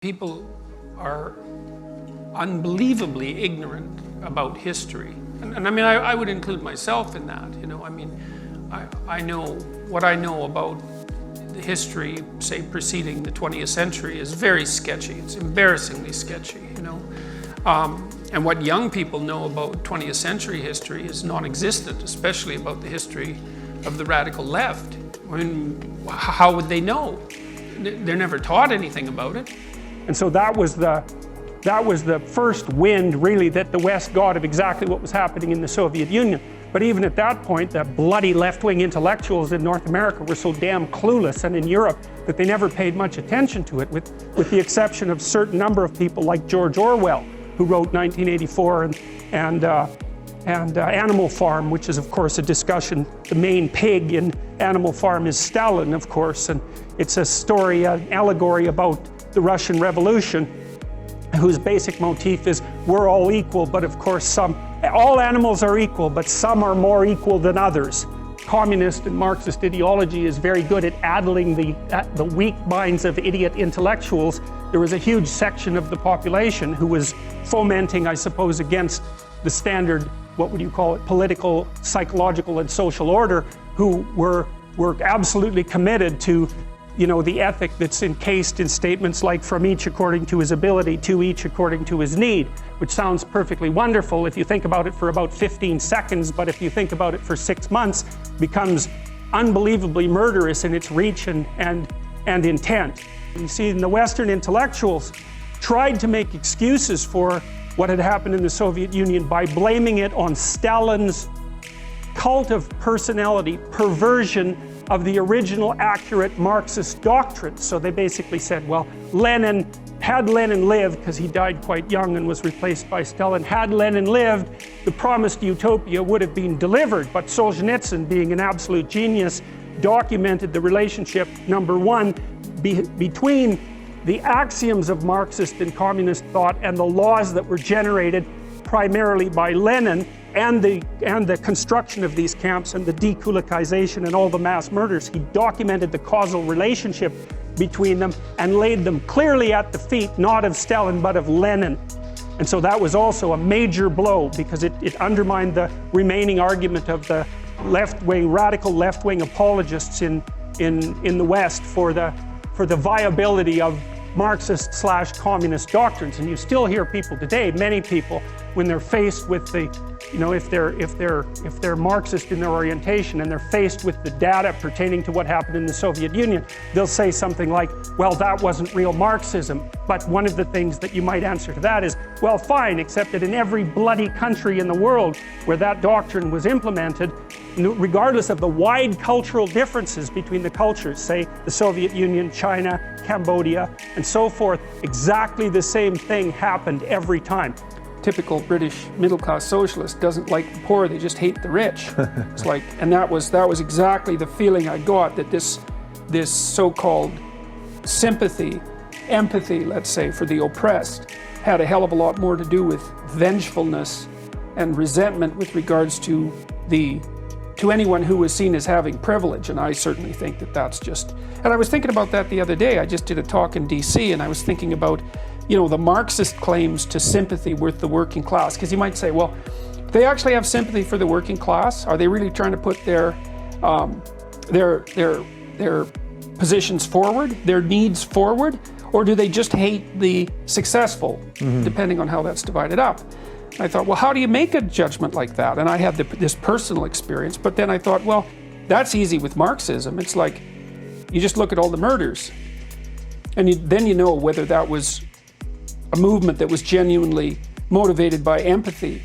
People are unbelievably ignorant about history. And I mean, I would include myself in that, you know. I mean, I know what I know about the history, say, preceding the 20th century is very sketchy. It's embarrassingly sketchy, you know. And what young people know about 20th century history is non-existent, especially about the history of the radical left. I mean, how would they know? They're never taught anything about it. And so that was the first wind, really, that the West got of exactly what was happening in the Soviet Union. But even at that point, the bloody left-wing intellectuals in North America were so damn clueless, and in Europe, that they never paid much attention to it, with the exception of a certain number of people like George Orwell, who wrote 1984 and Animal Farm, which is, of course, a discussion. The main pig in Animal Farm is Stalin, of course, and it's a story, an allegory about the Russian Revolution, whose basic motif is we're all equal, but of course all animals are equal, but some are more equal than others. Communist and Marxist ideology is very good at addling the weak minds of idiot intellectuals. There was a huge section of the population who was fomenting, I suppose, against the standard, what would you call it, political, psychological, and social order, who were absolutely committed to, you know, the ethic that's encased in statements like from each according to his ability, to each according to his need, which sounds perfectly wonderful if you think about it for about 15 seconds, but if you think about it for 6 months, becomes unbelievably murderous in its reach and intent. You see, the Western intellectuals tried to make excuses for what had happened in the Soviet Union by blaming it on Stalin's cult of personality, perversion of the original accurate Marxist doctrine. So they basically said, well, had Lenin lived, because he died quite young and was replaced by Stalin, had Lenin lived, the promised utopia would have been delivered. But Solzhenitsyn, being an absolute genius, documented the relationship, number one, between the axioms of Marxist and communist thought and the laws that were generated primarily by Lenin, and the construction of these camps and the dekulakization and all the mass murders. He documented the causal relationship between them and laid them clearly at the feet, not of Stalin, but of Lenin. And so that was also a major blow, because it undermined the remaining argument of the left-wing, radical left-wing apologists in the West for the viability of Marxist/communist doctrines. And you still hear people today, many people, when they're faced with the, you know, if they're Marxist in their orientation and they're faced with the data pertaining to what happened in the Soviet Union, they'll say something like, well, that wasn't real Marxism. But one of the things that you might answer to that is, well, fine, except that in every bloody country in the world where that doctrine was implemented, regardless of the wide cultural differences between the cultures, say the Soviet Union, China, Cambodia, and so forth, exactly the same thing happened every time. Typical British middle-class socialist doesn't like the poor, they just hate the rich. It's like, and that was exactly the feeling I got, that this so-called sympathy, empathy, let's say, for the oppressed had a hell of a lot more to do with vengefulness and resentment with regards to anyone who was seen as having privilege. And I certainly think that that's just, and I was thinking about that the other day. I just did a talk in DC, and I was thinking about, you know, the Marxist claims to sympathy with the working class. Because you might say, well, they actually have sympathy for the working class. Are they really trying to put their positions forward, their needs forward? Or do they just hate the successful, depending on how that's divided up? I thought, well, how do you make a judgment like that? And I had this personal experience, but then I thought, well, that's easy with Marxism. It's like, you just look at all the murders, and then you know whether that was a movement that was genuinely motivated by empathy